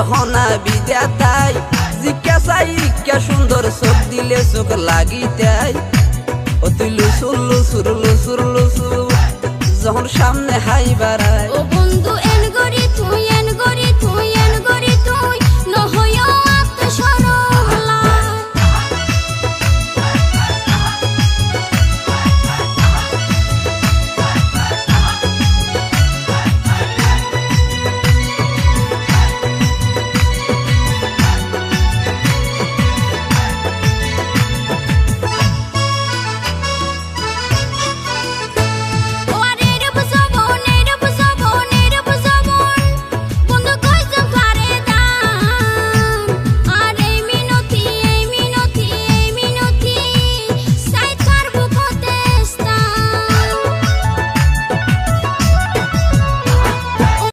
হনা বিদ্যাতাই জিজ্ঞাসাই কে সুন্দর চোখ দিলে চোখ লাগিতাই ও তুই লুসুর লুসুর লুসুর লুসুর যখন সামনে হাই বাড়ায়